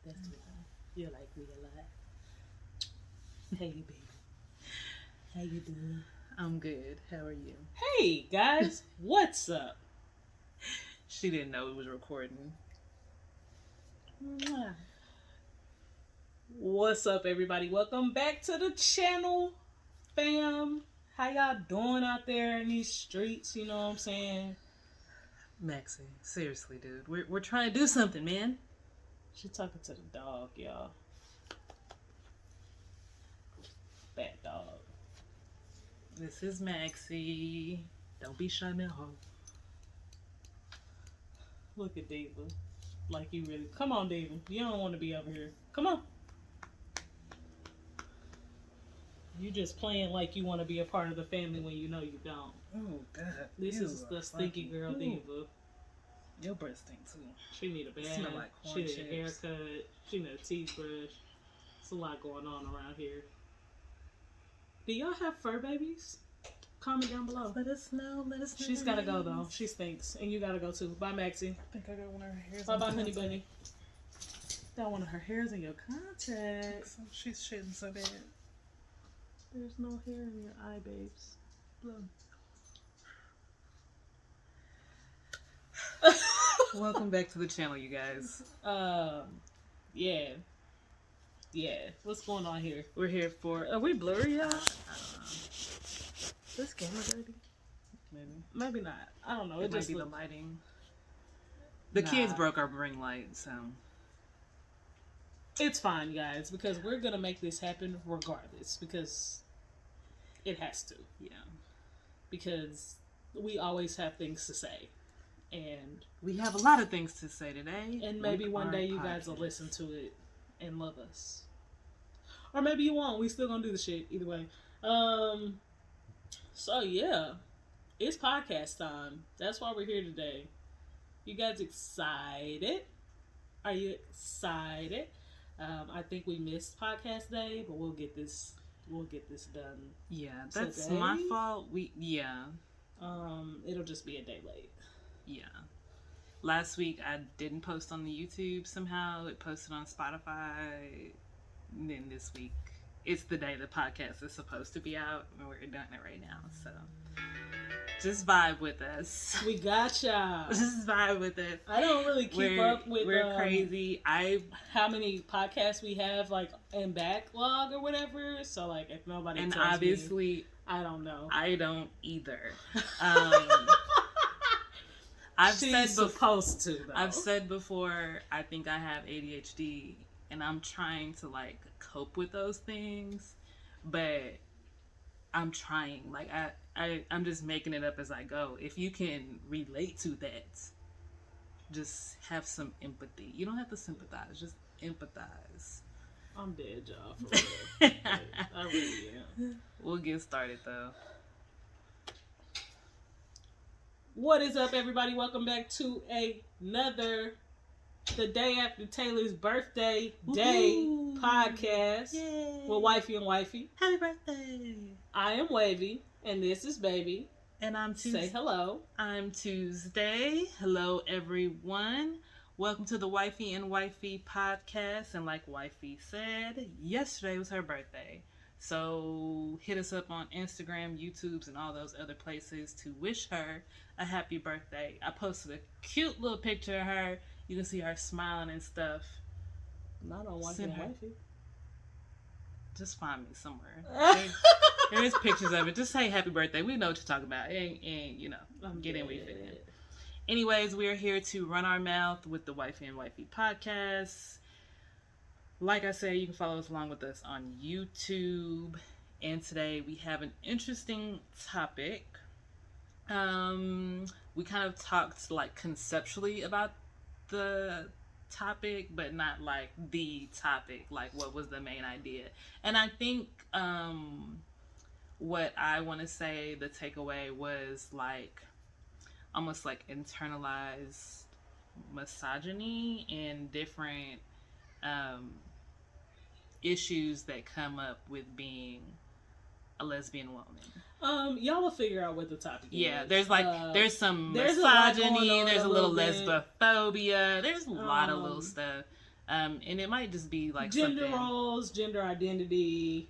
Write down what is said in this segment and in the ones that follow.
That's what you're like me a lot. Hey, baby. How you doing? I'm good. How are you? Hey, guys. What's up? She didn't know it was recording. What's up, everybody? Welcome back to the channel, fam. How y'all doing out there in these streets? You know what I'm saying? Maxie, seriously, dude. We're trying to do something, man. She talking to the dog, y'all. Bad dog. This is Maxie. Don't be shy now. Look at Diva. Like you really... Come on, Diva. You don't want to be over here. Come on. You just playing like you want to be a part of the family when you know you don't. Oh, God. This is the stinky girl, Diva. Your breath stink, too. She need a bath. Smell like corn She need chips. a haircut. She need a teeth brush. It's a lot going on around here. Do y'all have fur babies? Comment down below. Let us know. She's gotta go, though. She stinks. And you gotta go, too. Bye, Maxie. I think I got one of her hairs. Bye-bye, honey bunny. Got one of her hairs in your contacts. She's shitting so bad. There's no hair in your eye, babes. Look. Welcome back to the channel, you guys. Yeah. What's going on here? We're here for... Are we blurry, y'all? I don't know. This camera dirty? Maybe not. I don't know. It might be the lighting. The kids broke our ring light, so... It's fine, guys, because we're gonna make this happen regardless, because it has to. Yeah. Because we always have things to say. And we have a lot of things to say today. And maybe one day you guys will listen to it and love us. Or maybe you won't. We still gonna do the shit either way. So yeah. It's podcast time. That's why we're here today. You guys excited? Are you excited? I think we missed podcast day, but we'll get this done. Yeah, that's today. my fault. It'll just be a day late. Yeah. Last week I didn't post on the YouTube somehow. It posted on Spotify. And then this week, it's the day the podcast is supposed to be out, and we're doing it right now. So just vibe with us. We got y'all. Just vibe with it. I don't really keep up with we're crazy. How many podcasts we have like in backlog or whatever. So like if nobody and tells obviously me, I don't know. I don't either. I've said before, I think I have ADHD, and I'm trying to like cope with those things, but I'm trying. Like I'm just making it up as I go. If you can relate to that, just have some empathy. You don't have to sympathize, just empathize. I'm dead, y'all. For real. I really am. We'll get started though. What is up, everybody? Welcome back to another the day after Taylor's birthday day podcast with Wifey and Wifey. Happy birthday! I am Wavy, and this is Baby. And I'm Tuesday. Say hello. I'm Tuesday. Hello, everyone. Welcome to the Wifey and Wifey podcast. And like Wifey said, yesterday was her birthday. So hit us up on Instagram, YouTubes, and all those other places to wish her a happy birthday. I posted a cute little picture of her. You can see her smiling and stuff. Not on Wifey and Wifey. Just find me somewhere. There is pictures of it. Just say happy birthday. We know what you're talking about. And you know, get in where you fit in. Anyways, we are here to run our mouth with the Wifey and Wifey podcast. Like I said, you can follow us along with us on YouTube. And today we have an interesting topic. We kind of talked like conceptually about the topic, but not like the topic, like what was the main idea. And I think what I want to say, the takeaway was like almost like internalized misogyny and different issues that come up with being a lesbian woman. Y'all will figure out what the topic is. Yeah, there's like there's some misogyny, there's a little lesbophobia, there's a lot of little stuff. And it might just be like gender something... roles, gender identity,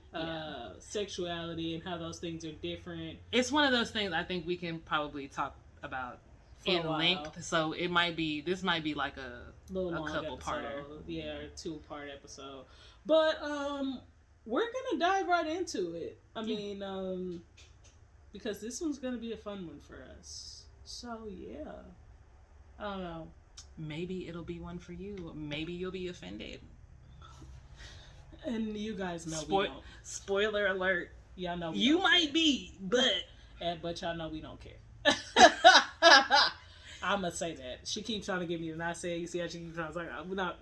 sexuality, and how those things are different. It's one of those things I think we can probably talk about in length. So it might be, this might be like a couple parter. Yeah, a 2-part episode. But we're gonna dive right into it. I mean, because this one's gonna be a fun one for us. So yeah. I don't know. Maybe it'll be one for you. Maybe you'll be offended. And you guys know we don't. Spoiler alert. Y'all know you might be, but y'all know we don't care. I'm gonna say that. She keeps trying to give me the not say. You see how she keeps trying to say,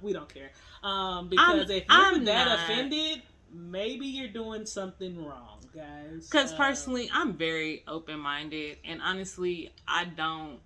we don't care. Because if you're that offended, maybe you're doing something wrong, guys. Because personally, I'm very open-minded, and honestly, I don't,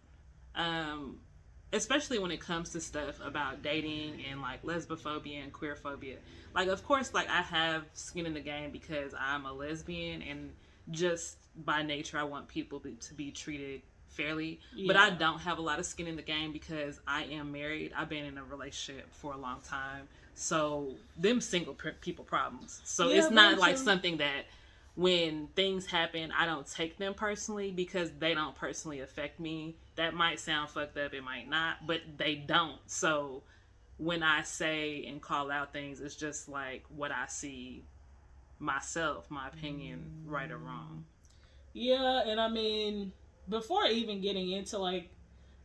especially when it comes to stuff about dating and like lesbophobia and queerphobia. Like, of course, like I have skin in the game because I'm a lesbian, and just by nature, I want people to be treated fairly. Yeah. But I don't have a lot of skin in the game because I am married. I've been in a relationship for a long time. So them single people problems. So it's not like something that when things happen, I don't take them personally because they don't personally affect me. That might sound fucked up. It might not, but they don't. So when I say and call out things, it's just like what I see myself, my opinion, right or wrong. Yeah. And I mean, before even getting into like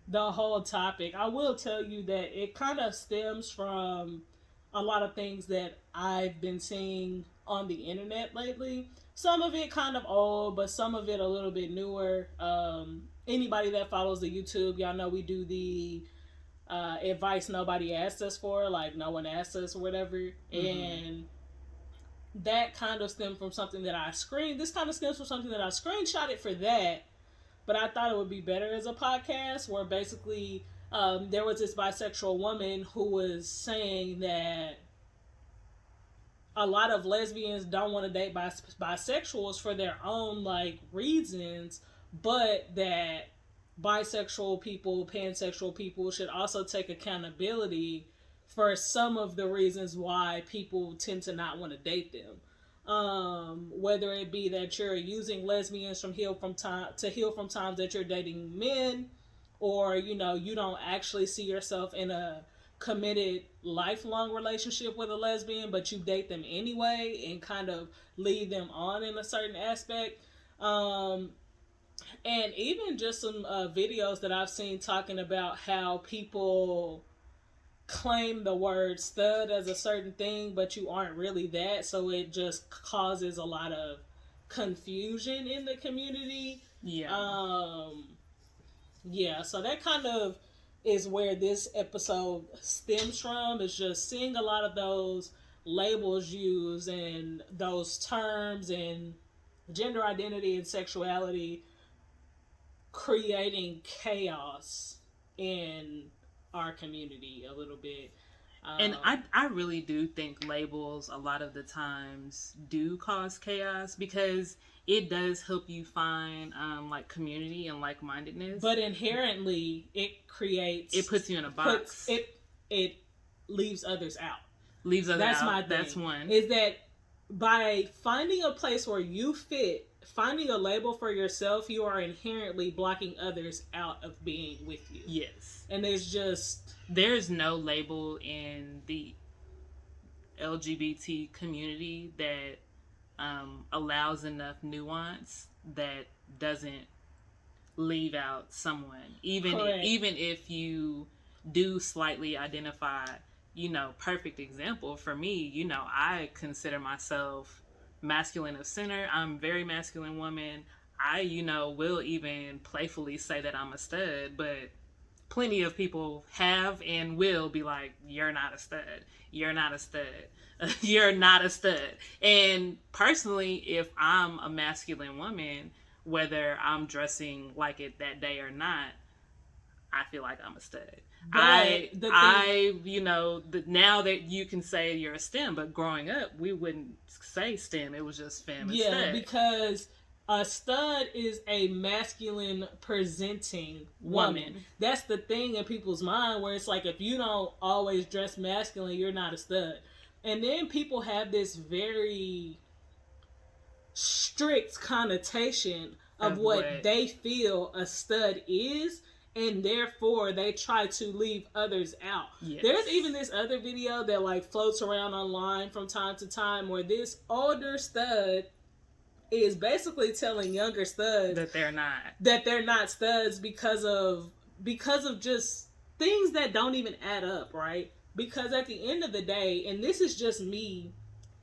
the whole topic, I will tell you that it kind of stems from a lot of things that I've been seeing on the internet lately. Some of it kind of old, but some of it a little bit newer. Anybody that follows the YouTube, y'all know we do the advice nobody asked us for, like no one asked us or whatever. Mm-hmm. And that kind of stemmed from something that I this kind of stems from something that I screenshotted for that. But I thought it would be better as a podcast where basically there was this bisexual woman who was saying that a lot of lesbians don't want to date bisexuals for their own like reasons, but that bisexual people, pansexual people should also take accountability for some of the reasons why people tend to not want to date them. Whether it be that you're using lesbians to heal from times that you're dating men, or you don't actually see yourself in a committed lifelong relationship with a lesbian, but you date them anyway and kind of lead them on in a certain aspect. And even just some videos that I've seen talking about how people claim the word stud as a certain thing, but you aren't really that, so it just causes a lot of confusion in the community. So that kind of is where this episode stems from, is just seeing a lot of those labels used and those terms and gender identity and sexuality creating chaos in our community a little bit. And I really do think labels a lot of the times do cause chaos because it does help you find like community and like-mindedness. But inherently it puts you in a box. It leaves others out. That's my thing. That's one. Is that by finding a place where you fit, finding a label for yourself, you are inherently blocking others out of being with you. Yes. And there's no label in the LGBT community that allows enough nuance that doesn't leave out someone. Even if you do slightly identify, perfect example for me, I consider myself masculine of center. I'm a very masculine woman. I, will even playfully say that I'm a stud, but plenty of people have and will be like, you're not a stud. You're not a stud. You're not a stud. And personally, if I'm a masculine woman, whether I'm dressing like it that day or not, I feel like I'm a stud. Now that you can say you're a STEM, but growing up, we wouldn't say STEM. It was just femme and stud. Yeah, because A stud is a masculine presenting woman. That's the thing in people's mind where it's like if you don't always dress masculine, you're not a stud. And then people have this very strict connotation of what they feel a stud is, and therefore they try to leave others out. Yes. There's even this other video that like floats around online from time to time where this older stud is basically telling younger studs that they're not studs because of just things that don't even add up, right? Because at the end of the day, and this is just me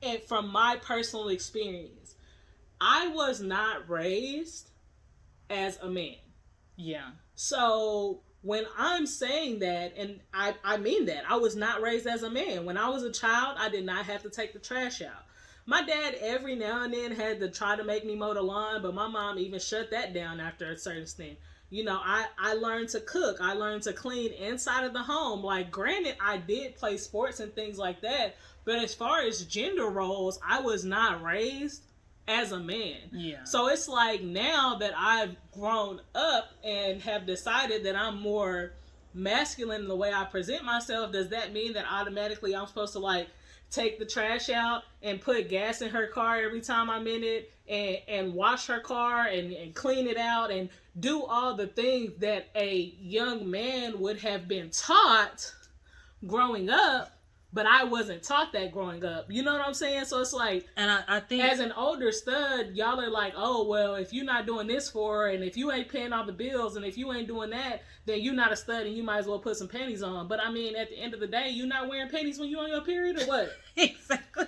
and from my personal experience, I was not raised as a man. Yeah. So when I'm saying that, and I mean that, I was not raised as a man. When I was a child, I did not have to take the trash out. My dad every now and then had to try to make me mow the lawn, but my mom even shut that down after a certain extent. You know, I learned to cook. I learned to clean inside of the home. Like, granted, I did play sports and things like that, but as far as gender roles, I was not raised as a man. Yeah. So it's like now that I've grown up and have decided that I'm more masculine in the way I present myself, does that mean that automatically I'm supposed to like take the trash out and put gas in her car every time I'm in it and wash her car and clean it out and do all the things that a young man would have been taught growing up? But I wasn't taught that growing up. You know what I'm saying? So it's like, and I think as an older stud, y'all are like, oh, well, if you're not doing this for her, and if you ain't paying all the bills, and if you ain't doing that, then you're not a stud, and you might as well put some panties on. But I mean, at the end of the day, you're not wearing panties when you're on your period, or what? Exactly.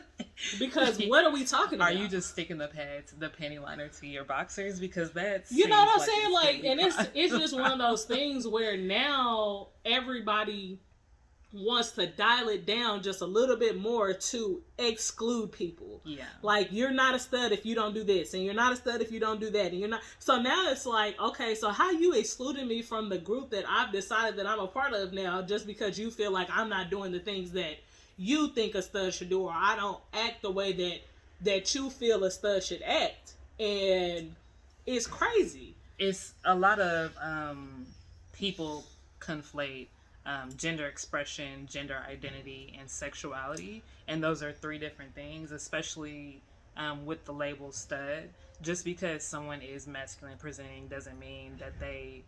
Because what are we talking about? Are you just sticking the panty liner to your boxers? Because that's, you know what I'm saying? Like, and it's just one of those things where now everybody wants to dial it down just a little bit more to exclude people. Yeah. Like, you're not a stud if you don't do this, and you're not a stud if you don't do that, and you're not. So now it's like, okay, so how you excluding me from the group that I've decided that I'm a part of now just because you feel like I'm not doing the things that you think a stud should do, or I don't act the way that you feel a stud should act. And it's crazy. It's a lot of people conflate gender expression, gender identity, and sexuality. And those are three different things, especially with the label stud. Just because someone is masculine presenting doesn't mean that they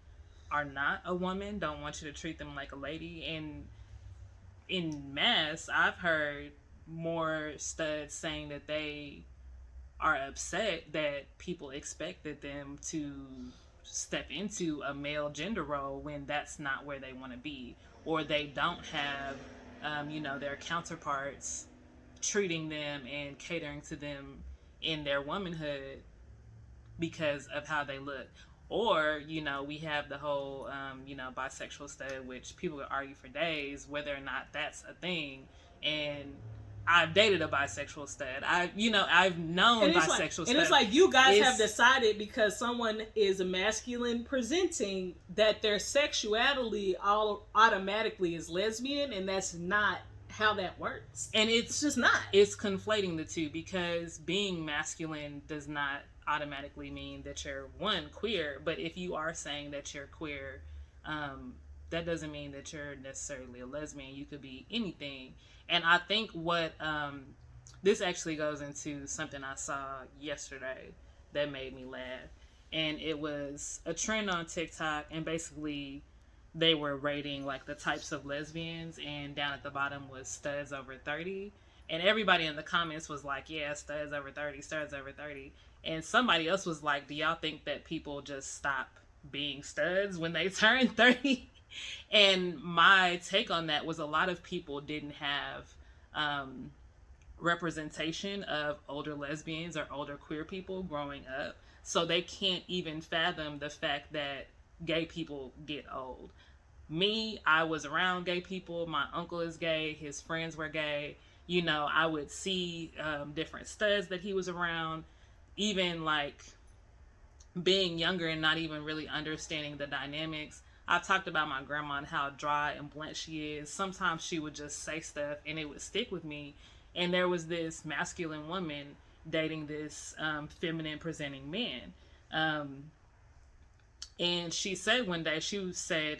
are not a woman. Don't want you to treat them like a lady. And in mass, I've heard more studs saying that they are upset that people expected them to step into a male gender role when that's not where they want to be, or they don't have their counterparts treating them and catering to them in their womanhood because of how they look. Or we have the whole bisexual stud, which people could argue for days whether or not that's a thing. And I've dated a bisexual stud. I've known bisexual studs. And it's like you guys have decided because someone is masculine presenting that their sexuality all automatically is lesbian, and that's not how that works. And it's just not. It's conflating the two, because being masculine does not automatically mean that you're queer. But if you are saying that you're queer, that doesn't mean that you're necessarily a lesbian. You could be anything. And I think what this actually goes into something I saw yesterday that made me laugh. And it was a trend on TikTok, and basically they were rating like the types of lesbians, and down at the bottom was studs over 30. And everybody in the comments was like, yeah, studs over 30, studs over 30. And somebody else was like, do y'all think that people just stop being studs when they turn 30? And my take on that was a lot of people didn't have representation of older lesbians or older queer people growing up. So they can't even fathom the fact that gay people get old. Me, I was around gay people. My uncle is gay. His friends were gay. I would see different studs that he was around. Even like being younger and not even really understanding the dynamics. I talked about my grandma and how dry and blunt she is. Sometimes she would just say stuff and it would stick with me. And there was this masculine woman dating this feminine presenting man. And she said one day, she said,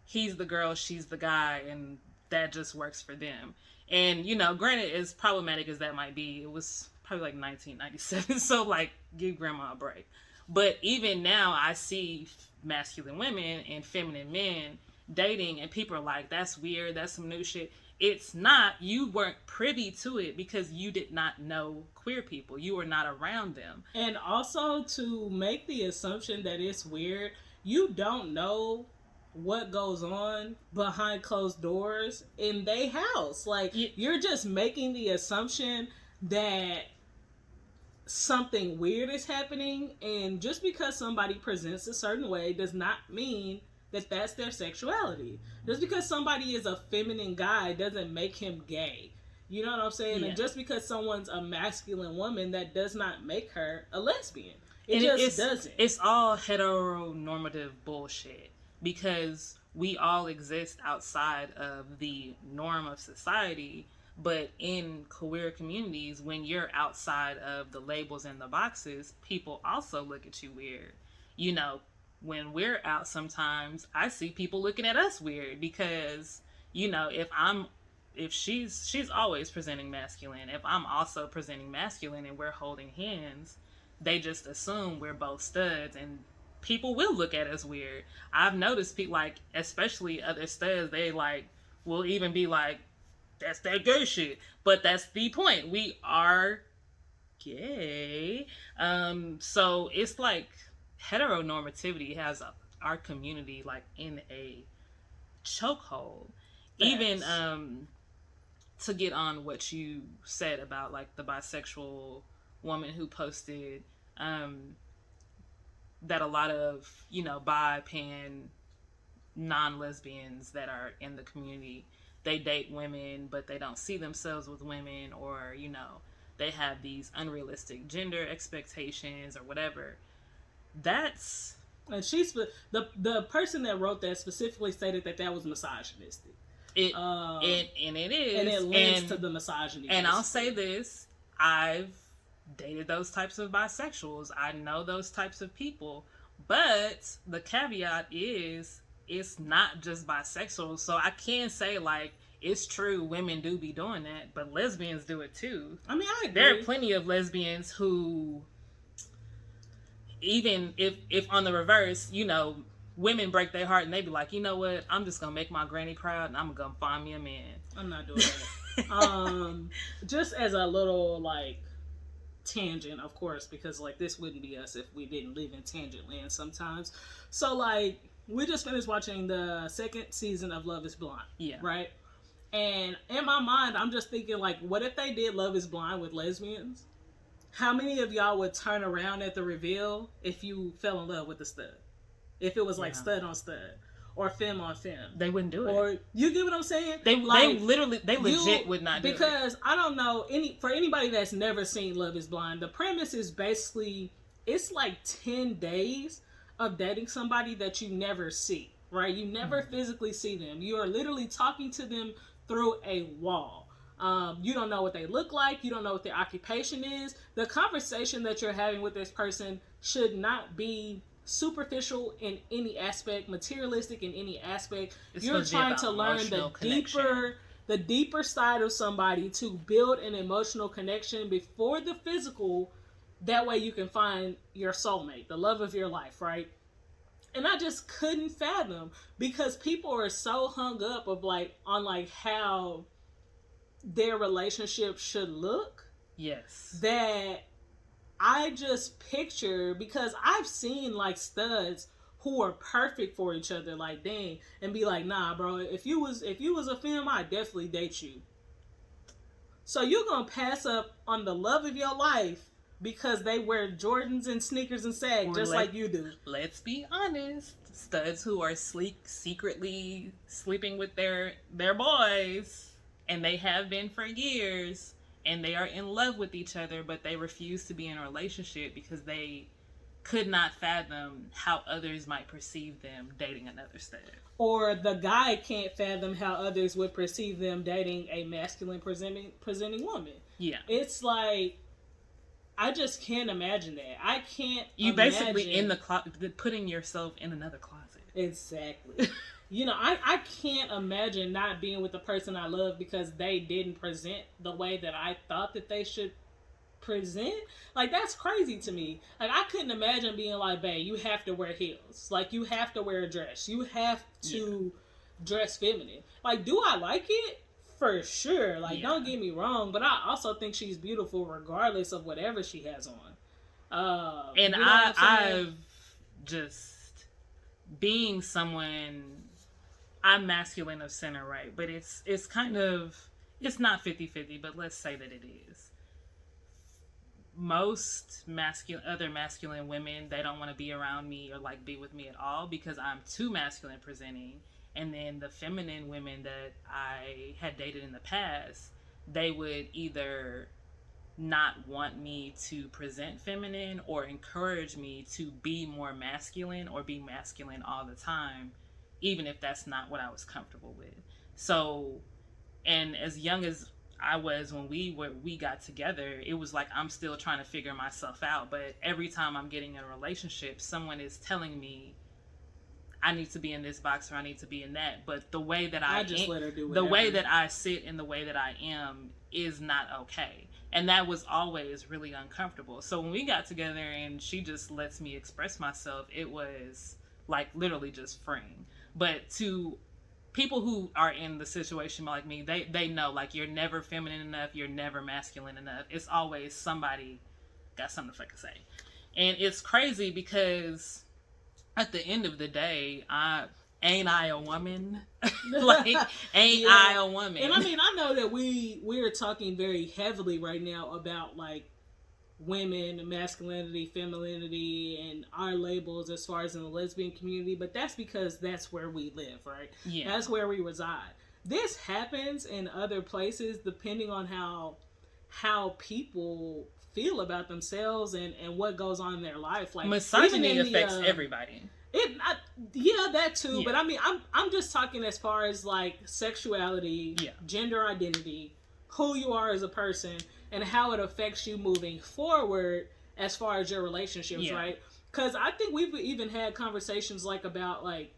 he's the girl, she's the guy, and that just works for them. And, you know, granted, as problematic as that might be, it was probably like 1997, so, like, give grandma a break. But even now, I see masculine women and feminine men dating, and people are like, that's weird, that's some new shit. It's not. You weren't privy to it because you did not know queer people. You were not around them. And also, to make the assumption that it's weird, you don't know what goes on behind closed doors in their house. Like, you're just making the assumption that something weird is happening, and just because somebody presents a certain way does not mean that that's their sexuality. Just because somebody is a feminine guy doesn't make him gay. You know what I'm saying? Yeah. And just because someone's a masculine woman, that does not make her a lesbian. It just doesn't. It's all heteronormative bullshit, because we all exist outside of the norm of society. But in queer communities, when you're outside of the labels and the boxes, people also look at you weird. You know, when we're out sometimes, I see people looking at us weird because, you know, if she's always presenting masculine, if I'm also presenting masculine and we're holding hands, they just assume we're both studs, and people will look at us weird. I've noticed people, like, especially other studs, they like will even be like, that's that gay shit. But that's the point. We are gay. So it's like heteronormativity has our community like in a chokehold. Even to get on what you said about like the bisexual woman who posted that a lot of, you know, bi, pan, non-lesbians that are in the community, they date women, but they don't see themselves with women, or, you know, they have these unrealistic gender expectations or whatever. That's... And she's the person that wrote that specifically stated that was misogynistic. And it is. And it links to the misogyny. And I'll say this, I've dated those types of bisexuals. I know those types of people. But the caveat is, it's not just bisexual. So I can say, like, it's true, women do be doing that, but lesbians do it too. I mean, I agree. There are plenty of lesbians who, even if on the reverse, you know, women break their heart and they be like, you know what, I'm just gonna make my granny proud and I'm gonna find me a man. I'm not doing that. Just as a little, like, tangent, of course, because, like, this wouldn't be us if we didn't live in tangent land sometimes. So, like, we just finished watching the second season of Love is Blind. Yeah. Right? And in my mind, I'm just thinking, like, what if they did Love is Blind with lesbians? How many of y'all would turn around at the reveal if you fell in love with a stud? If it was, like, stud on stud. Or femme on femme. They wouldn't do it. Or, you get what I'm saying? They legit would not do it. Because, I don't know, for anybody that's never seen Love is Blind, the premise is basically, it's like 10 days of dating somebody that you never see, right? You never physically see them. You are literally talking to them through a wall. You don't know what they look like. You don't know what their occupation is. The conversation that you're having with this person should not be superficial in any aspect, materialistic in any aspect. You're trying to learn the deeper side of somebody to build an emotional connection before the physical. That way you can find your soulmate, the love of your life, right? And I just couldn't fathom, because people are so hung up on how their relationship should look. Yes. That I just picture, because I've seen like studs who are perfect for each other, like, dang, and be like, nah, bro, if you was a femme, I'd definitely date you. So you're gonna pass up on the love of your life because they wear Jordans and sneakers and sag, just like you do. Let's be honest. Studs who are secretly sleeping with their boys, and they have been for years, and they are in love with each other, but they refuse to be in a relationship because they could not fathom how others might perceive them dating another stud. Or the guy can't fathom how others would perceive them dating a masculine presenting woman. Yeah. It's like, I just can't imagine that. I can't. You basically in the closet, putting yourself in another closet. Exactly. You know, I can't imagine not being with the person I love because they didn't present the way that I thought that they should present. Like, that's crazy to me. Like, I couldn't imagine being like, babe, you have to wear heels. Like, you have to wear a dress. You have to dress feminine. Like, do I like it? For sure. Like, don't get me wrong, but I also think she's beautiful regardless of whatever she has on. And you know I've just being someone, I'm masculine of center, right? But it's kind of, it's not 50-50, but let's say that it is. Most other masculine women, they don't want to be around me or like be with me at all because I'm too masculine presenting. And then the feminine women that I had dated in the past, they would either not want me to present feminine or encourage me to be more masculine or be masculine all the time, even if that's not what I was comfortable with. So, and as young as I was when we got together, it was like I'm still trying to figure myself out. But every time I'm getting in a relationship, someone is telling me I need to be in this box or I need to be in that. But the way that I just let her do the whatever. way that I sit and the way that I am is not okay. And that was always really uncomfortable. So when we got together and she just lets me express myself, it was like literally just freeing. But to people who are in the situation like me, they know, like, you're never feminine enough, you're never masculine enough. It's always somebody got something to fucking say. And it's crazy because at the end of the day, ain't I a woman? Like, ain't I a woman? And I mean, I know that we're talking very heavily right now about like women, masculinity, femininity, and our labels as far as in the lesbian community, but that's because that's where we live, right? Yeah. That's where we reside. This happens in other places depending on how people feel about themselves and what goes on in their life. Like, misogyny affects everybody. That too. Yeah. But I mean, I'm just talking as far as like sexuality, gender identity, who you are as a person, and how it affects you moving forward as far as your relationships, right? Because I think we've even had conversations like about like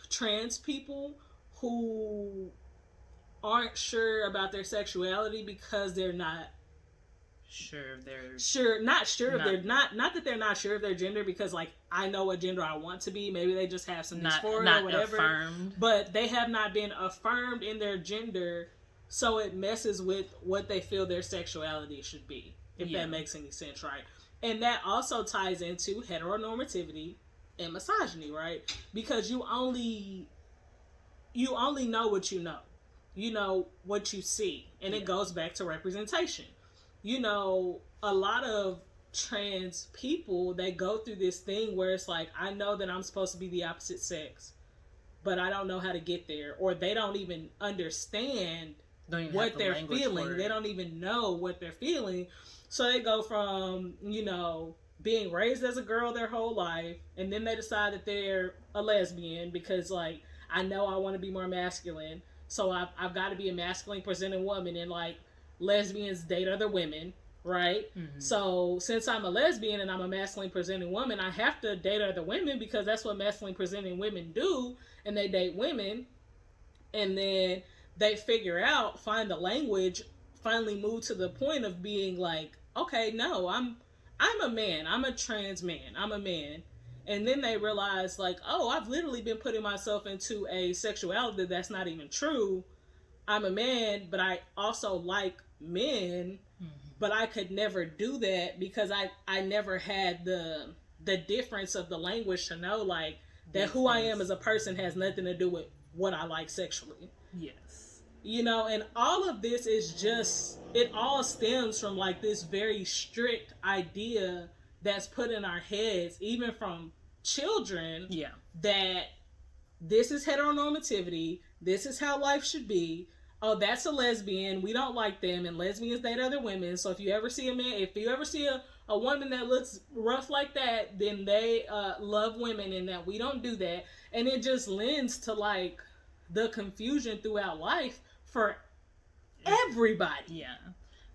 trans people who aren't sure about their sexuality because they're not not that they're not sure of their gender, because like I know what gender I want to be. Maybe they just have some dysphoria or whatever. Affirmed. But they have not been affirmed in their gender, so it messes with what they feel their sexuality should be. If that makes any sense, right? And that also ties into heteronormativity and misogyny, right? Because you only know what you know. You know what you see. And it goes back to representation. You know, a lot of trans people, they go through this thing where it's like, I know that I'm supposed to be the opposite sex, but I don't know how to get there. Or they don't even understand what they're feeling. They don't even know what they're feeling. So they go from, you know, being raised as a girl their whole life, and then they decide that they're a lesbian because, like, I know I want to be more masculine, so I've got to be a masculine presenting woman, and like, lesbians date other women, right? Mm-hmm. So since I'm a lesbian and I'm a masculine presenting woman, I have to date other women because that's what masculine presenting women do, and they date women, and then they find the language, finally move to the point of being like, okay, no, I'm a man, I'm a trans man, I'm a man. And then they realize like, oh, I've literally been putting myself into a sexuality that's not even true. I'm a man, but I also like men, but I could never do that because I never had the difference of the language to know like that who I am as a person has nothing to do with what I like sexually. Yes. You know, and all of this is just, it all stems from like this very strict idea that's put in our heads, even from children, that this is heteronormativity, this is how life should be. Oh, that's a lesbian, we don't like them, and lesbians date other women. So if you ever see a woman that looks rough like that, then they love women, and that we don't do that. And it just lends to like the confusion throughout life for everybody. Yeah.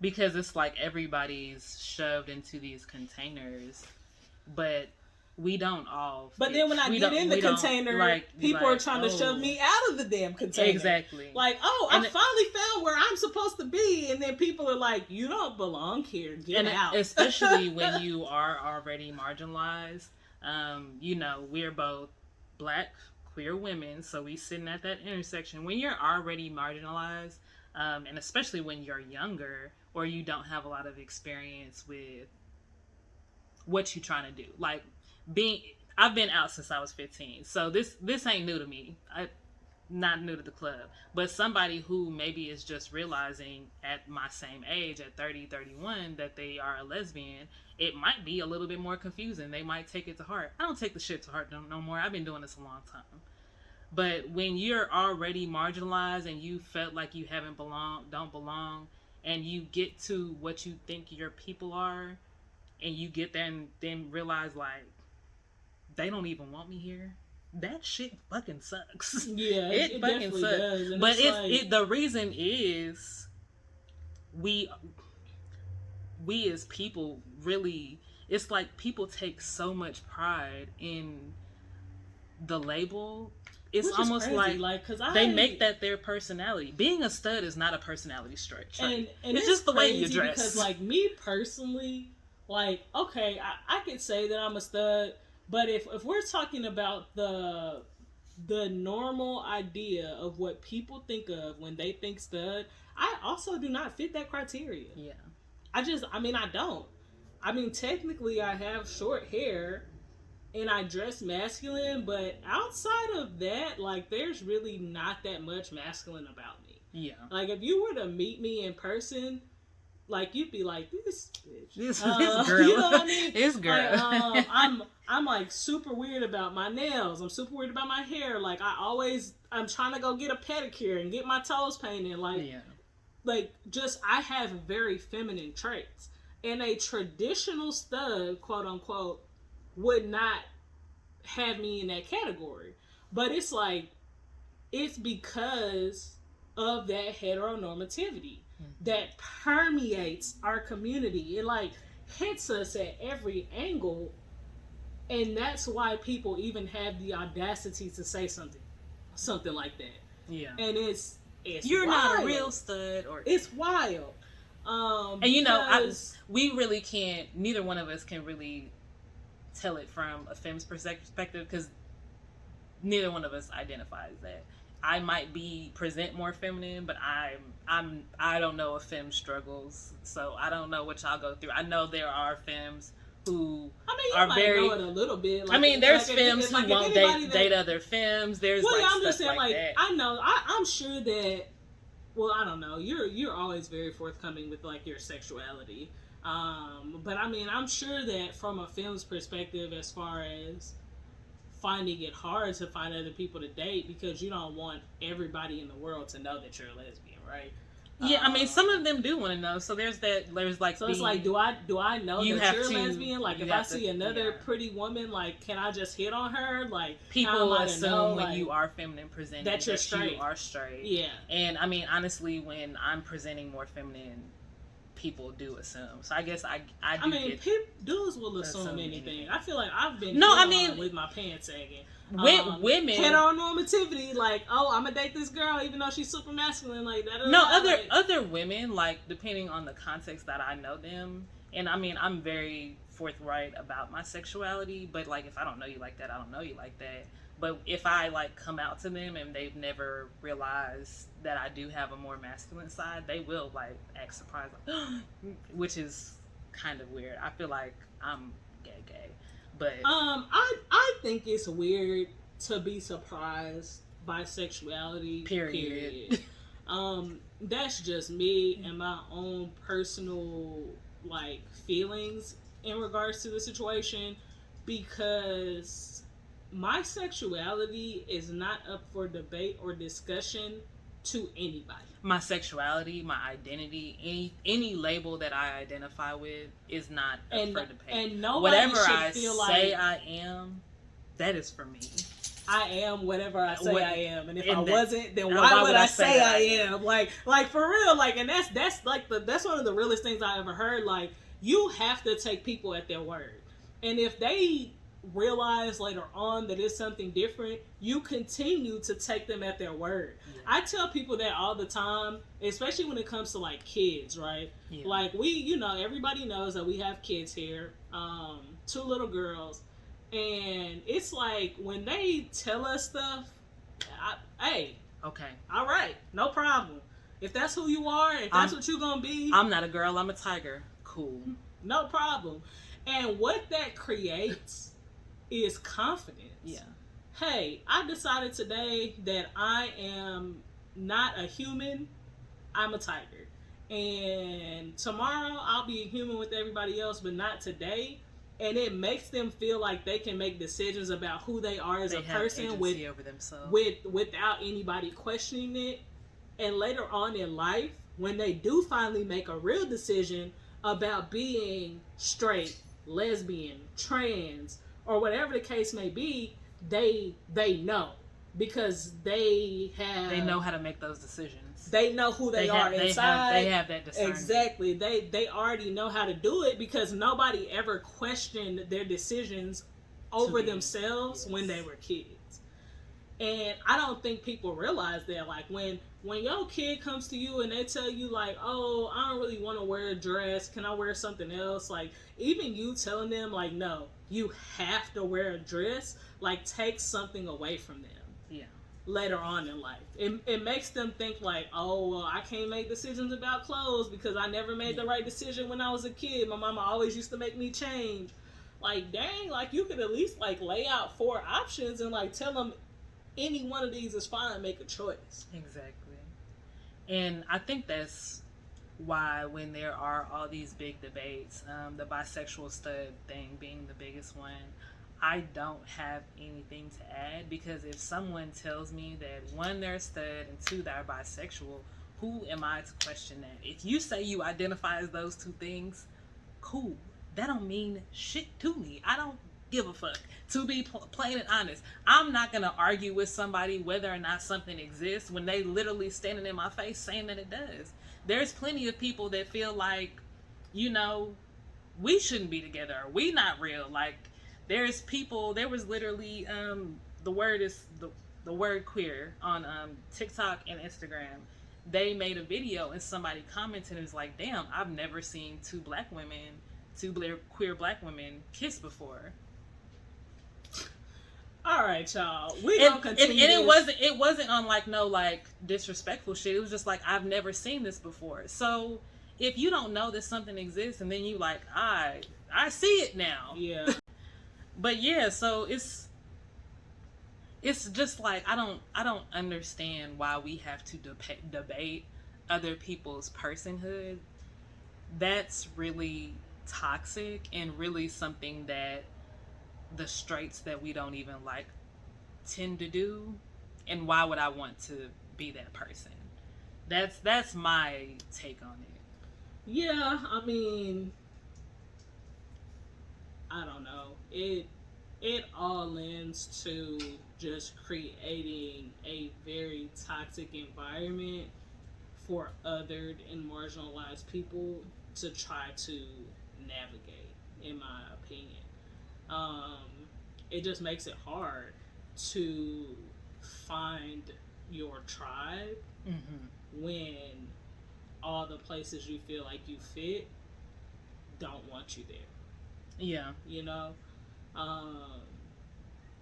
because it's like everybody's shoved into these containers, but we don't all. But then when I get in the container, people are trying to shove me out of the damn container. Exactly. Like, I finally found where I'm supposed to be, and then people are like, "You don't belong here. Get out." Especially when you are already marginalized. We're both Black queer women, so we sitting at that intersection. When you're already marginalized, and especially when you're younger or you don't have a lot of experience with what you're trying to do, like I've been out since I was 15, so this ain't new to me. Not new to the club, but somebody who maybe is just realizing at my same age, at 30, 31, that they are a lesbian, it might be a little bit more confusing. They might take it to heart. I don't take the shit to heart no more. I've been doing this a long time. But when you're already marginalized and you felt like you don't belong, and you get to what you think your people are, and you get there and then realize, like, they don't even want me here. That shit fucking sucks. Yeah, it fucking sucks. Does. But the reason is we as people really, it's like people take so much pride in the label. It's almost crazy. Cause they make that their personality. Being a stud is not a personality trait. And it's just the way you dress. Because, like, me personally, like, okay, I could say that I'm a stud. But if we're talking about the normal idea of what people think of when they think stud, I also do not fit that criteria. Yeah. I don't. I mean, technically I have short hair and I dress masculine, but outside of that, like, there's really not that much masculine about me. Yeah. Like, if you were to meet me in person, like, you'd be like, this bitch. This girl. You know what I mean? This girl. Like, I'm like super weird about my nails. I'm super weird about my hair. Like, I'm trying to go get a pedicure and get my toes painted. Like, yeah. Like, just, I have very feminine traits. And a traditional stud, quote unquote, would not have me in that category. But it's like, it's because of that heteronormativity that permeates our community. It, like, hits us at every angle, and that's why people even have the audacity to say something like that. Yeah. And it's you're wild. not a real stud, or it's wild. And we really can't. Neither one of us can really tell it from a fem's perspective, because neither one of us identifies that. I might present more feminine, but I don't know if femme struggles, so I don't know what y'all go through. I know there are femmes who are very. Know it a little bit. Like, there's femmes who won't date other femmes. There's I'm just saying, like that. I know. I'm sure that. Well, I don't know. You're always very forthcoming with, like, your sexuality, but I mean, I'm sure that from a femme's perspective, as far as finding it hard to find other people to date, because you don't want everybody in the world to know that you're a lesbian, right? Yeah, I mean, some of them do want to know. So there's like. So it's like, do I know that you're a lesbian? Like, if I see another pretty woman, like, can I just hit on her? Like, people assume when you are feminine presenting that you're straight. You are straight. Yeah. And I mean, honestly, when I'm presenting more feminine, people do assume. So I guess I mean, dudes will assume anything. I feel like I've been with my pants sagging. Women heteronormativity, like, oh, I'm gonna date this girl even though she's super masculine, like that. Other women, like, depending on the context that I know them, and I mean, I'm very forthright about my sexuality, but, like, if I don't know you like that, I don't know you like that. But if I, like, come out to them and they've never realized that I do have a more masculine side, they will, like, act surprised, like, which is kind of weird. I feel like I'm gay. But I think it's weird to be surprised by sexuality. Period. That's just me and my own personal, like, feelings in regards to the situation, because my sexuality is not up for debate or discussion to anybody. My sexuality, my identity, any label that I identify with is not up for debate. And nobody whatever should I feel say like I am That is for me. I am whatever I say I am, and if I that, wasn't, then why would I say I am? Like for real, like, and that's like that's one of the realest things I ever heard. Like, you have to take people at their word, and if they realize later on that it's something different, you continue to take them at their word. Yeah. I tell people that all the time, especially when it comes to like kids, right? Yeah. Like everybody knows that we have kids here, 2 little girls. And it's like, when they tell us stuff, hey, okay, all right, no problem. If that's who you are, if that's what you're going to be. I'm not a girl, I'm a tiger. Cool. No problem. And what that creates is confidence. Yeah. Hey, I decided today that I am not a human, I'm a tiger. And tomorrow I'll be a human with everybody else, but not today. And it makes them feel like they can make decisions about who they are as a person over themselves. Without anybody questioning it. And later on in life, when they do finally make a real decision about being straight, lesbian, trans, or whatever the case may be, they know. Because they know how to make those decisions. They know who they are inside. They have that discernment. Exactly. They already know how to do it, because nobody ever questioned their decisions over themselves when they were kids. And I don't think people realize that. Like, when your kid comes to you and they tell you like, oh, I don't really want to wear a dress, can I wear something else? Like, even you telling them like, no, you have to wear a dress, like, takes something away from them. Yeah. Later on in life, it makes them think like, oh, well, I can't make decisions about clothes because I never made the right decision when I was a kid. My mama always used to make me change. Like, dang, like, you could at least like lay out 4 options and like tell them any one of these is fine, make a choice. Exactly. And I think that's why when there are all these big debates, the bisexual stud thing being the biggest one, I don't have anything to add, because if someone tells me that 1, they're a stud, and 2, they're bisexual, who am I to question that? If you say you identify as those 2 things, cool. That don't mean shit to me. I don't give a fuck. To be plain and honest, I'm not going to argue with somebody whether or not something exists when they literally standing in my face saying that it does. There's plenty of people that feel like, we shouldn't be together, or we not real. Like, there's people, there was literally, the word queer on TikTok and Instagram. They made a video and somebody commented and was like, damn, I've never seen 2 queer black women kiss before. All right, y'all. We gonna continue. And it wasn't on like no like disrespectful shit. It was just like, I've never seen this before. So if you don't know that something exists and then you like, I see it now. Yeah. But yeah, so it's just like, I don't understand why we have to debate other people's personhood. That's really toxic and really something that the straights that we don't even like tend to do. And why would I want to be that person? That's my take on it. Yeah, I mean, I don't know. It all lends to just creating a very toxic environment for othered and marginalized people to try to navigate, in my opinion. It just makes it hard to find your tribe when all the places you feel like you fit don't want you there. Yeah.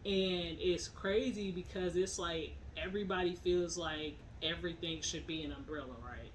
And it's crazy because it's like everybody feels like everything should be an umbrella, right?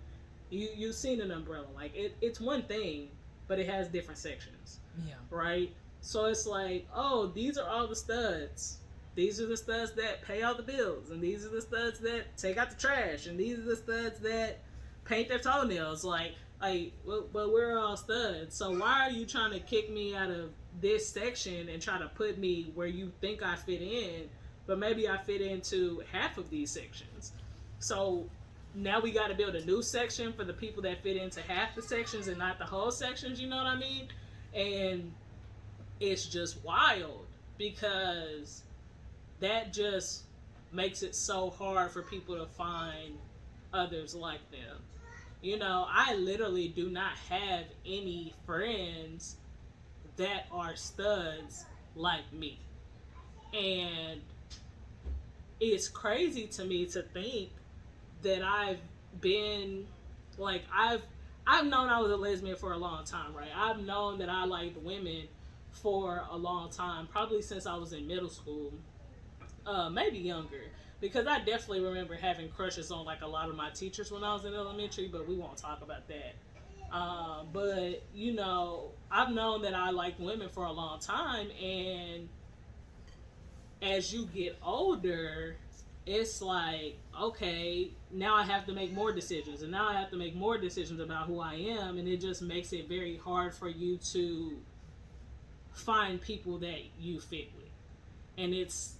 You've seen an umbrella. Like, it's one thing, but it has different sections. Yeah. Right? So it's like, oh, these are all the studs. These are the studs that pay all the bills. And these are the studs that take out the trash. And these are the studs that paint their toenails. Like, but we're all studs. So why are you trying to kick me out of this section and try to put me where you think I fit in, but maybe I fit into half of these sections? So now we got to build a new section for the people that fit into half the sections and not the whole sections, you know what I mean? And it's just wild because that just makes it so hard for people to find others like them. You know, I literally do not have any friends that are studs like me. And it's crazy to me to think that I've been like I've known I was a lesbian for a long time, right? I've known that I liked women for a long time, probably since I was in middle school, maybe younger, because I definitely remember having crushes on like a lot of my teachers when I was in elementary, but we won't talk about that. But you know, I've known that I liked women for a long time, and as you get older, it's like, okay, now I have to make more decisions, and now I have to make more decisions about who I am, and it just makes it very hard for you to find people that you fit with. And it's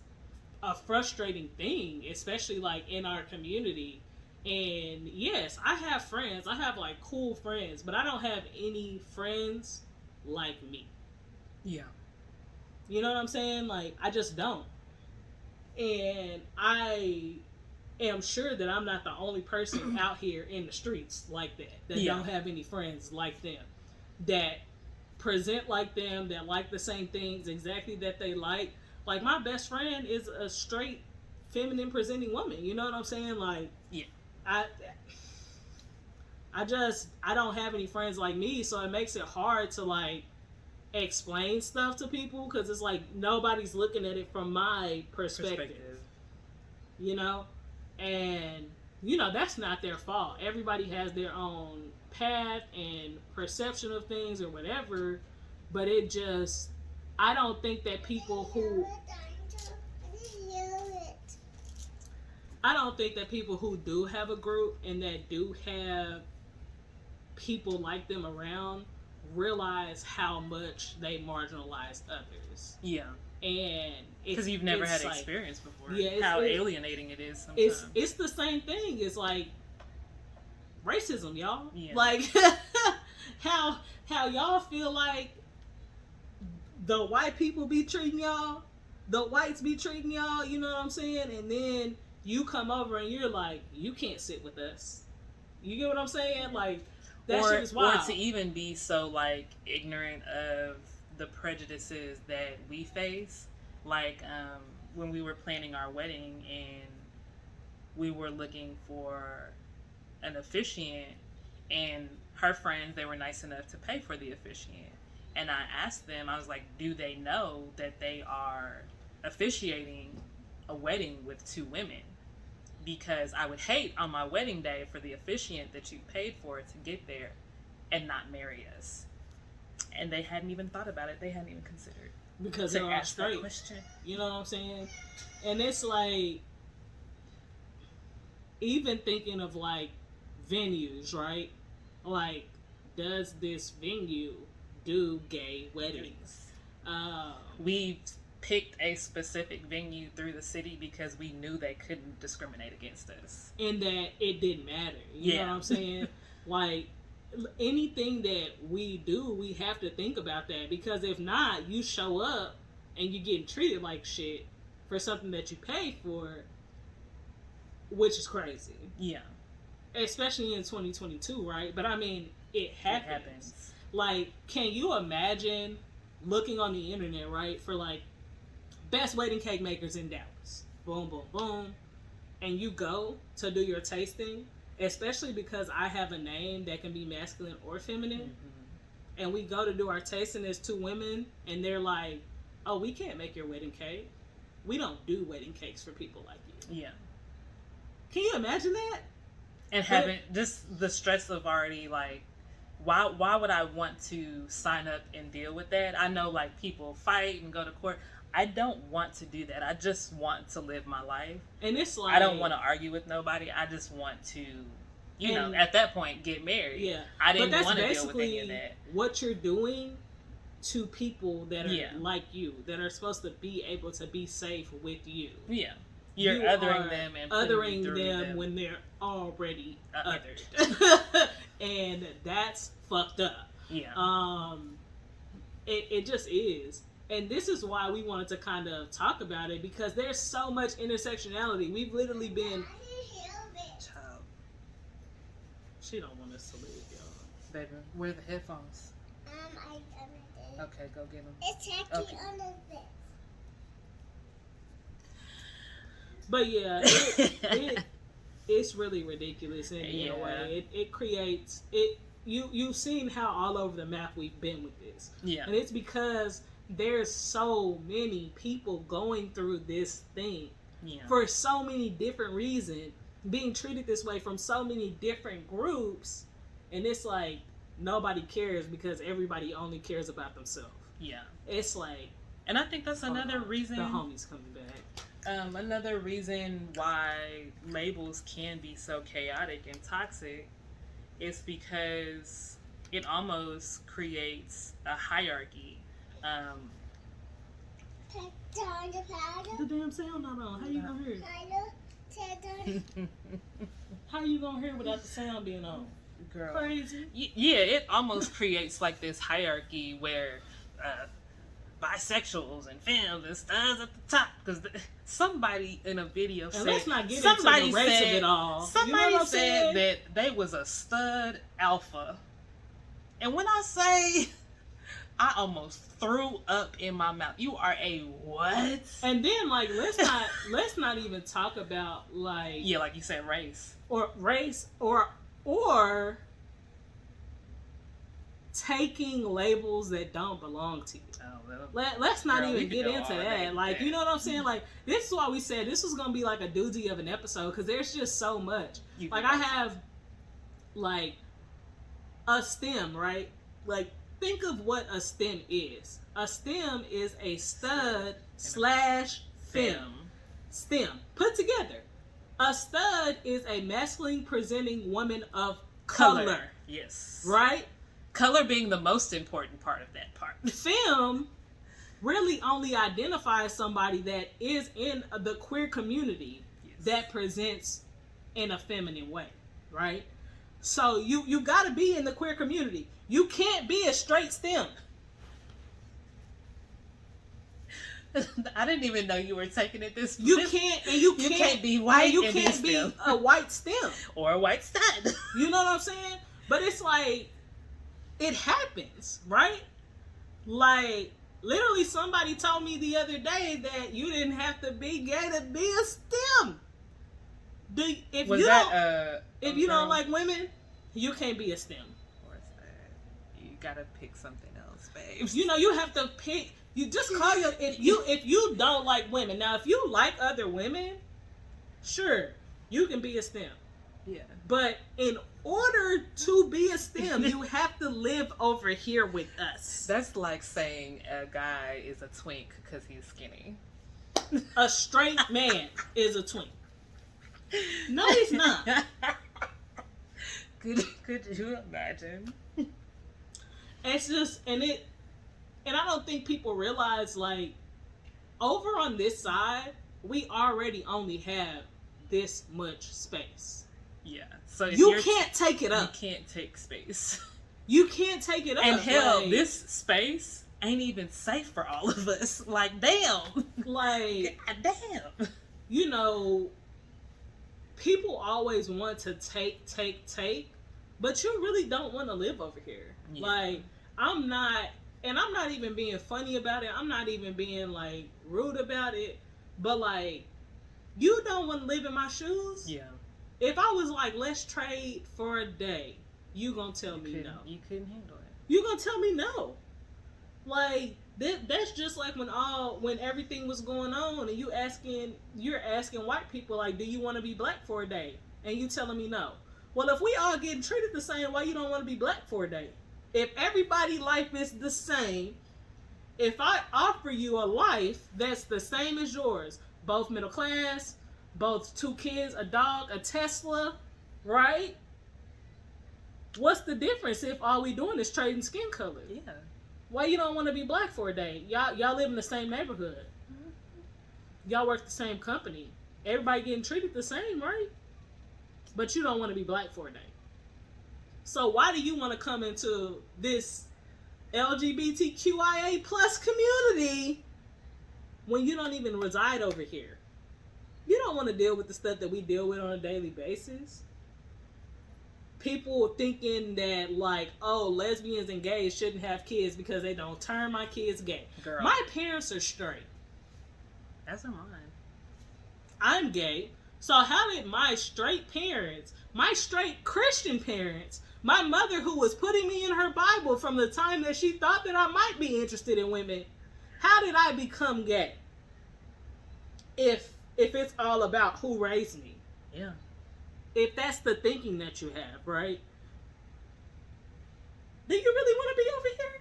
a frustrating thing, especially like in our community. And yes, I have friends, I have like cool friends, but I don't have any friends like me. Yeah. You know what I'm saying? Like, I just don't. And I am sure that I'm not the only person out here in the streets like that don't have any friends like them, that present like them, that like the same things exactly that they like. Like, my best friend is a straight feminine presenting woman. You know what I'm saying? Like, yeah, I don't have any friends like me, so it makes it hard to like explain stuff to people, because it's like nobody's looking at it from my perspective. You know? And you know, that's not their fault. Everybody has their own path and perception of things or whatever, but it just, I don't think that people who do have a group and that do have people like them around realize how much they marginalize others. Yeah. And because you've never had experience before. Yeah, how alienating it is sometimes. It's the same thing. It's like racism, y'all. Yeah. Like how y'all feel like the white people be treating y'all, the whites be treating y'all, you know what I'm saying? And then you come over and you're like, you can't sit with us. You get what I'm saying? Like, that shit is wild. Or to even be so like ignorant of the prejudices that we face. Like, when we were planning our wedding and we were looking for an officiant, and her friends, they were nice enough to pay for the officiant. And I asked them, I was like, do they know that they are officiating a wedding with two women? Because I would hate on my wedding day for the officiant that you paid for to get there and not marry us. And they hadn't even thought about it. They hadn't even considered. Because they're all straight. You know what I'm saying? And it's like, even thinking of like venues, right? Like, does this venue do gay weddings? We picked a specific venue through the city because we knew they couldn't discriminate against us. And that it didn't matter. You know what I'm saying? Like, anything that we do, we have to think about that, because if not, you show up and you're getting treated like shit for something that you paid for, which is crazy. Yeah. Especially in 2022, right? But I mean, it happens. Like, can you imagine looking on the internet, right, for like best wedding cake makers in Dallas? Boom, boom, boom. And you go to do your tasting, especially because I have a name that can be masculine or feminine. Mm-hmm. And we go to do our tasting as two women, and they're like, oh, we can't make your wedding cake. We don't do wedding cakes for people like you. Yeah. Can you imagine that? And having just the stress of already like, why would I want to sign up and deal with that? I know like people fight and go to court. I don't want to do that. I just want to live my life. And it's like, I don't want to argue with nobody. I just want to, you know, at that point, get married. Yeah. I didn't want to deal with any of that. What you're doing to people that are like you, that are supposed to be able to be safe with you. Yeah. You're othering them and othering them when they're already othered. And that's fucked up. Yeah. It just is. And this is why we wanted to kind of talk about it, because there's so much intersectionality. We've literally been... Child. She don't want us to leave, y'all. Baby, where are the headphones? Okay, go get them. It's actually on this. But yeah, it's really ridiculous in a way. It creates it. You've seen how all over the map we've been with this. Yeah, and it's because there's so many people going through this thing for so many different reasons, being treated this way from so many different groups, and it's like nobody cares because everybody only cares about themselves. Yeah, it's like, and I think that's another reason the homies coming back. Another reason why labels can be so chaotic and toxic is because it almost creates a hierarchy. The damn sound not on. How you gonna hear it? How you gonna hear it without the sound being on? Girl. Crazy. Yeah, it almost creates like this hierarchy where bisexuals and femmes and studs at the top, because somebody in a video said, let's not get into the race of it all. Somebody said that they was a stud alpha, and when I say, I almost threw up in my mouth. You are a what? And then like let's not even talk about like like you said, race or taking labels that don't belong to you. Let's not even get into that. Like, you know what I'm saying? Like, this is why we said this was gonna be like a doozy of an episode, because there's just so much. Like, I have like a STEM, right? Like, think of what a STEM is. A STEM is a stud / femme. STEM put together. A stud is a masculine presenting woman of color. Yes. Right? Color being the most important part of that part. Femme really only identifies somebody that is in the queer community that presents in a feminine way, right? So you got to be in the queer community. You can't be a straight STEM. I didn't even know you were taking it this. You can't be white. And you can't be a white STEM or a white stud. You know what I'm saying? But it's like, it happens, right? Like, literally somebody told me the other day that you didn't have to be gay to be a STEM. If you don't like women, you can't be a STEM. Or is that, you gotta pick something else, babe. You know, you have to pick. You just call your if you don't like women. Now, if you like other women, sure, you can be a STEM. Yeah. But in order to be a STEM, you have to live over here with us. That's like saying a guy is a twink because he's skinny. A straight man is a twink. No, he's not. Could you imagine? It's just, and I don't think people realize, like, over on this side, we already only have this much space. Yeah. So you can't take it up. You can't take space. You can't take it up. And hell, this space ain't even safe for all of us. Like, damn. Like, damn. You know, people always want to take, but you really don't want to live over here. Yeah. Like, I'm not even being funny about it. I'm not even being, like, rude about it. But, like, you don't want to live in my shoes? Yeah. If I was like, let's trade for a day, you gonna tell me no. You couldn't handle it. You gonna tell me no. Like, that's just like when everything was going on and you're asking white people, like, do you want to be black for a day? And you telling me no. Well, if we all getting treated the same, why you don't want to be black for a day? If everybody's life is the same, if I offer you a life that's the same as yours, both middle class, both 2 kids, a dog, a Tesla, right? What's the difference if all we doing is trading skin color? Yeah. Why you don't want to be black for a day? Y'all live in the same neighborhood. Y'all work the same company. Everybody getting treated the same, right? But you don't want to be black for a day. So why do you want to come into this LGBTQIA plus community when you don't even reside over here? You don't want to deal with the stuff that we deal with on a daily basis. People thinking that, like, oh, lesbians and gays shouldn't have kids because they don't turn my kids gay. Girl. My parents are straight. As am I'm gay. So how did my straight parents, my straight Christian parents, my mother who was putting me in her Bible from the time that she thought that I might be interested in women, how did I become gay? If it's all about who raised me. Yeah. If that's the thinking that you have, right? Do you really want to be over here?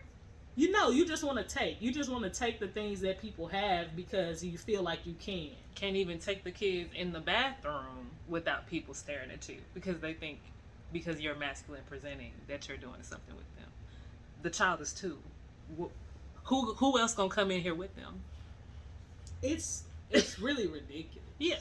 You know, you just want to take. You just want to take the things that people have because you feel like you can. Can't even take the kids in the bathroom without people staring at you because they think because you're masculine presenting that you're doing something with them. The child is 2. Who else gonna come in here with them? It's really ridiculous. Yeah.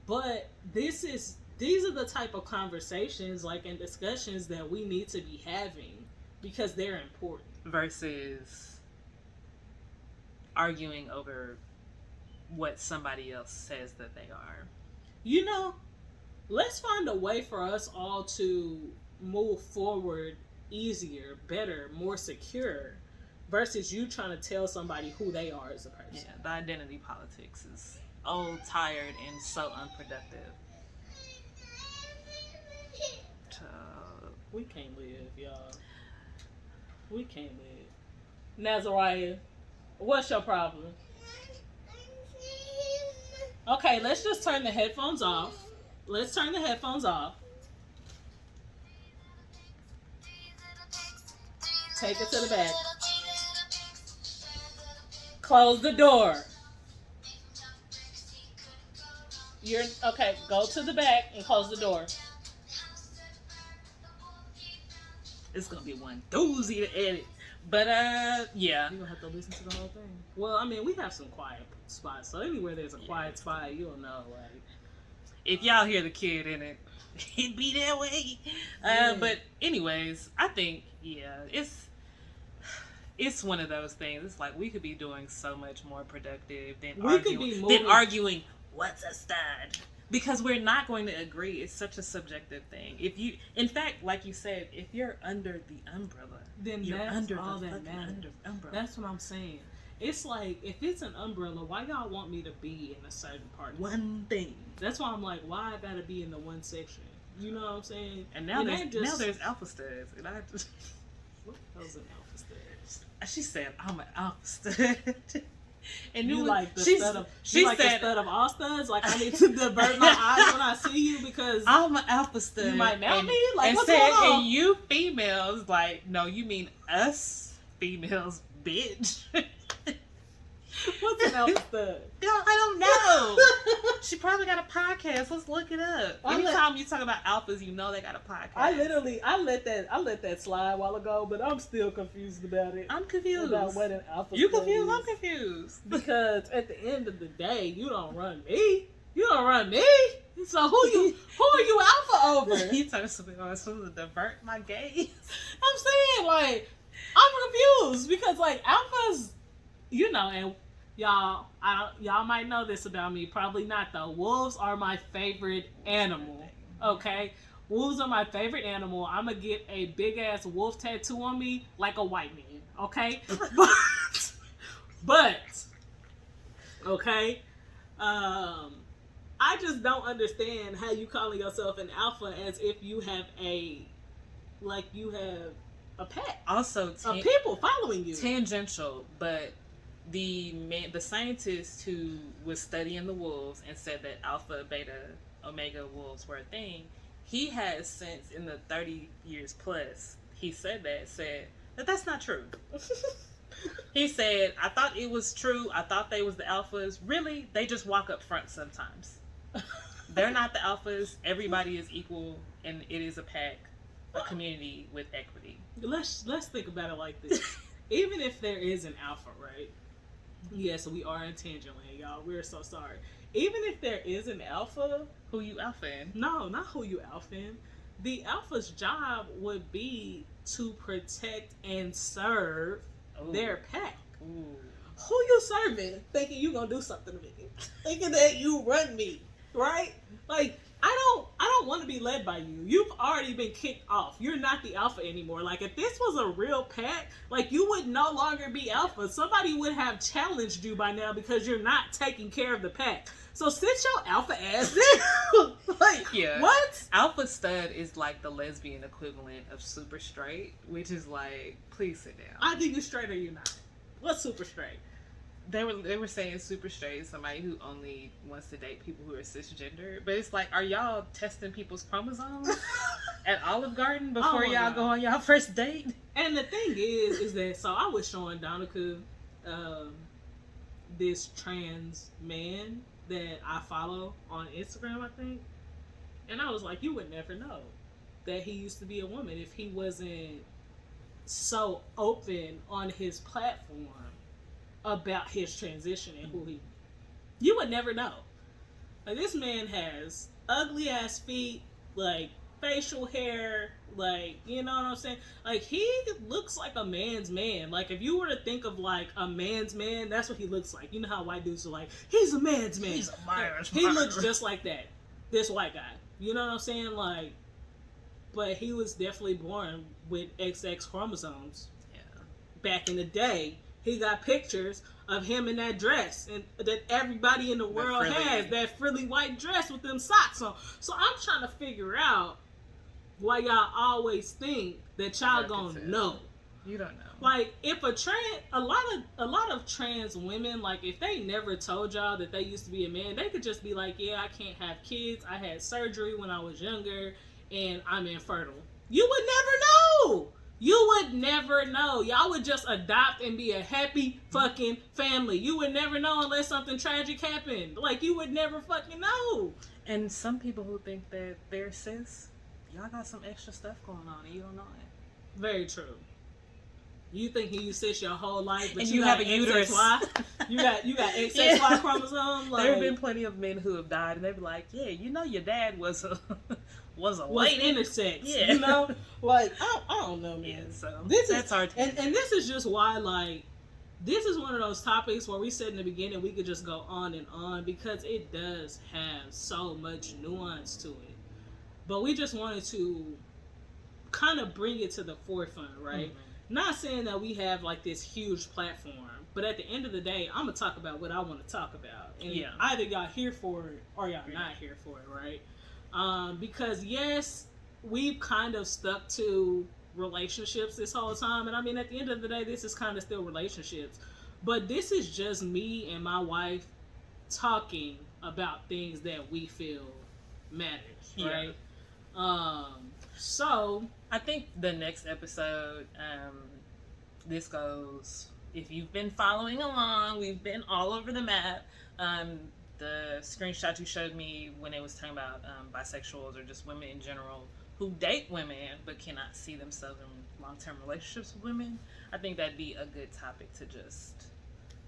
But these are the type of conversations, like, and discussions that we need to be having because they're important. Versus arguing over what somebody else says that they are. You know, let's find a way for us all to move forward easier, better, more secure, versus you trying to tell somebody who they are as a person. Yeah, the identity politics is old, tired, and so unproductive. We can't live, y'all. We can't live. Nazariah, what's your problem? Okay, let's just turn the headphones off. Let's turn the headphones off. Take it to the back. Close the door. Okay, go to the back and close the door. It's gonna be one doozy to edit. But yeah. You're gonna have to listen to the whole thing. Well, I mean, we have some quiet spots, so anywhere there's a quiet spot, you'll know, like, if y'all hear the kid in it, it'd be that way. But anyways, I think, yeah, it's one of those things. It's like we could be doing so much more productive than arguing what's a stud. Because we're not going to agree. It's such a subjective thing. In fact, like you said, if you're under the umbrella, then you're that's under all the that matters. umbrella. That's what I'm saying. It's like, if it's an umbrella, why y'all want me to be in a certain part? One thing. That's why I'm like, why I gotta be in the one section? You know what I'm saying? And now there's alpha studs, and I just what was an alpha stud? She said, "I'm an alpha stud." And you like the stud of the stud of all studs? Like, I need to divert my eyes when I see you because I'm an alpha stud. You might mount me? Like, and what's said, going on? And you females, like, no, you mean us females, bitch. What's an alpha stud? I don't know. She probably got a podcast. Let's look it up. Anytime you talk about alphas, you know they got a podcast. I let that slide a while ago, but I'm still confused about it. I'm confused about what an alpha You stud confused? is. I'm confused. Because at the end of the day, you don't run me. You don't run me. So who are you alpha over? You talking something I'm supposed to divert my gaze? I'm saying, like, I'm confused because, like, alphas, you know, and y'all might know this about me. Probably not, though. Wolves are my favorite animal. Okay? Wolves are my favorite animal. I'm going to get a big-ass wolf tattoo on me like a white man. Okay? But, okay? I just don't understand how you calling yourself an alpha as if you have a pack. Also, of people following you. Tangential, but the scientist who was studying the wolves and said that alpha, beta, omega wolves were a thing, he has since in the 30 years plus, he said that that's not true. He said, I thought it was true. I thought they was the alphas. Really, they just walk up front sometimes. They're not the alphas. Everybody is equal, and it is a pack, a community with equity. Let's think about it like this. Even if there is an alpha, right? Yes, we are in Tangent Land, y'all. We're so sorry. Even if there is an alpha, who you alphaing? No, not who you alphaing. The alpha's job would be to protect and serve their pack. Ooh. Who you serving? Thinking you gonna do something to me? Thinking that you run me, right? Like I don't want to be led by you. You've already been kicked off. You're not the alpha anymore. Like if this was a real pack, like you would no longer be alpha. Somebody would have challenged you by now because you're not taking care of the pack. So sit your alpha ass down. Like what? Alpha stud is like the lesbian equivalent of super straight, which is like, please sit down. I think you're straight or you're not. What's super straight? They were saying super straight is somebody who only wants to date people who are cisgender. But it's like, are y'all testing people's chromosomes at Olive Garden before y'all go on y'all first date? And the thing is that, so I was showing Donica this trans man that I follow on Instagram, I think. And I was like, you would never know that he used to be a woman if he wasn't so open on his platform about his transition and who he. You would never know. Like this man has ugly ass feet, like facial hair, like you know what I'm saying. Like he looks like a man's man. Like if you were to think of like a man's man, that's what he looks like. You know how white dudes are like, he's a man's man. He's a man's He looks just like that. This white guy. You know what I'm saying? Like, but he was definitely born with XX chromosomes. Yeah. Back in the day. He got pictures of him in that dress and that everybody in the world has, that frilly white dress with them socks on. So I'm trying to figure out why y'all always think that y'all gonna know. You don't know. Like if a lot of trans women, like if they never told y'all that they used to be a man, they could just be like, yeah, I can't have kids. I had surgery when I was younger and I'm infertile. You would never know. You would never know. Y'all would just adopt and be a happy fucking family. You would never know unless something tragic happened. Like, you would never fucking know. And some people who think that they're cis, y'all got some extra stuff going on and you don't know it. Very true. You think you cis your whole life, but and you have got a uterus. XXY? You got XXY chromosome? Like, there have been plenty of men who have died and they be like, yeah, you know your dad was a was lady. intersex. Yeah. You know? Like, I don't know, man. Yeah, so that's our and this is just why, like, this is one of those topics where we said in the beginning we could just go on and on because it does have so much nuance to it. But we just wanted to kind of bring it to the forefront, right? Mm-hmm. Not saying that we have like this huge platform, but at the end of the day, I'm gonna talk about what I want to talk about, and either y'all here for it or y'all not here for it, right? Because yes, we've kind of stuck to relationships this whole time, and I mean, at the end of the day, this is kind of still relationships, but this is just me and my wife talking about things that we feel matters, right? So I think the next episode, this goes, if you've been following along, we've been all over the map. The screenshot you showed me when it was talking about bisexuals or just women in general who date women but cannot see themselves in long-term relationships with women, I think that'd be a good topic to just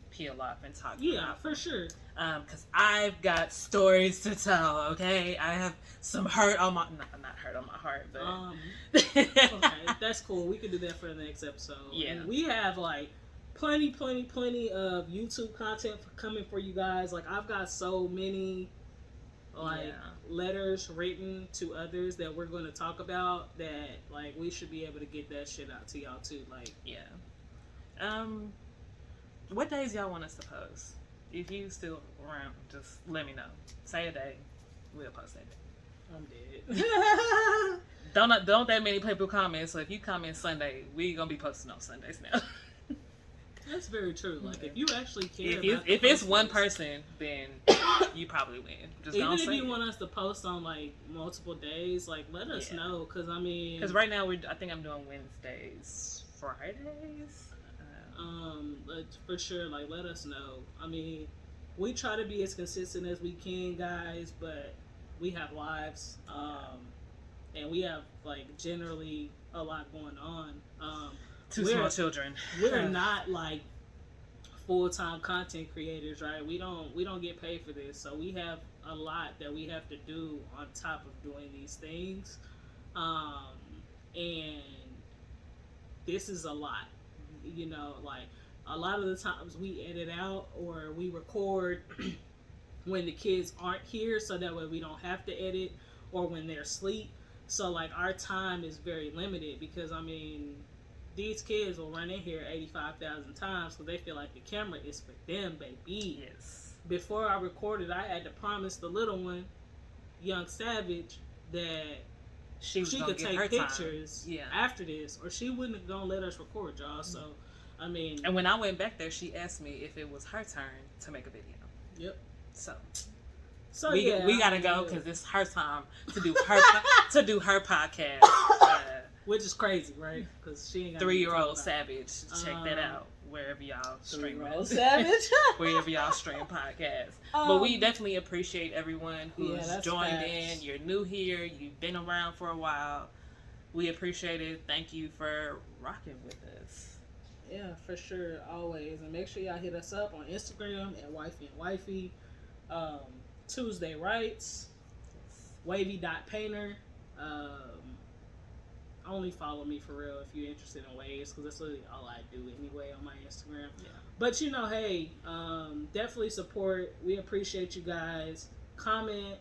peel off and talk about. Yeah, for sure. Because I've got stories to tell, okay? I have some hurt on my... not hurt on my heart, but... okay, that's cool. We can do that for the next episode. Yeah. And we have, like, plenty of YouTube content coming for you guys. Like, I've got so many, like, letters written to others that we're going to talk about that, like, we should be able to get that shit out to y'all, too. Like, what days y'all want us to post? If you still around, just let me know. Say a day, we'll post that day. I'm dead. Don't that many people comment, so if you comment Sunday, we gonna be posting on Sundays now. That's very true. Like, if you actually care if it's one person, then you probably win. Just even if you want us to post on, like, multiple days, like, let us know, because, I mean... Because right now, I think I'm doing Wednesdays, Fridays... But for sure, like, let us know. I mean, we try to be as consistent as we can, guys, but we have lives, and we have, like, generally a lot going on. Two small children. We're not, like, full-time content creators, right? We don't get paid for this, so we have a lot that we have to do on top of doing these things. And this is a lot. You know, like a lot of the times we edit out or we record when the kids aren't here, so that way we don't have to edit, or when they're asleep. So like our time is very limited because I mean these kids will run in here 85,000 times because they feel like the camera is for them, baby. Yes. Before I recorded, I had to promise the little one, young Savage, that she could take pictures after this, or she wouldn't have gonna let us record, y'all. So, I mean, and when I went back there, she asked me if it was her turn to make a video. Yep. So we gotta go because it's her time to do her podcast, which is crazy, right? Because she ain't got 3-year-old Savage. Check that out wherever y'all stream. 3-year-old Savage. Wherever y'all stream podcasts. But we definitely appreciate everyone who's joined in. You're new here. You've been around for a while. We appreciate it. Thank you for rocking with us. Yeah, for sure, always. And make sure y'all hit us up on Instagram at Wifey and Wifey. Tuesday Rights, Wavy.painter. Only follow me for real if you're interested in waves, because that's literally all I do anyway on my Instagram. Yeah. But you know, hey, definitely support. We appreciate you guys. Comment,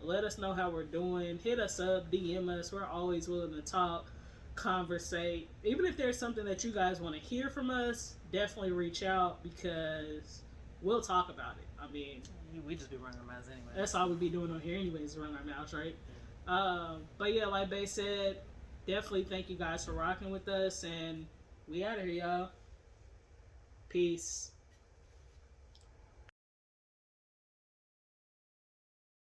let us know how we're doing. Hit us up, DM us. We're always willing to talk, conversate. Even if there's something that you guys want to hear from us, definitely reach out because we'll talk about it. I mean, we just be running our mouths anyway. That's all we be doing on here anyways, run our mouths, right? But yeah, like Bae said, definitely thank you guys for rocking with us, and we out of here, y'all. Peace.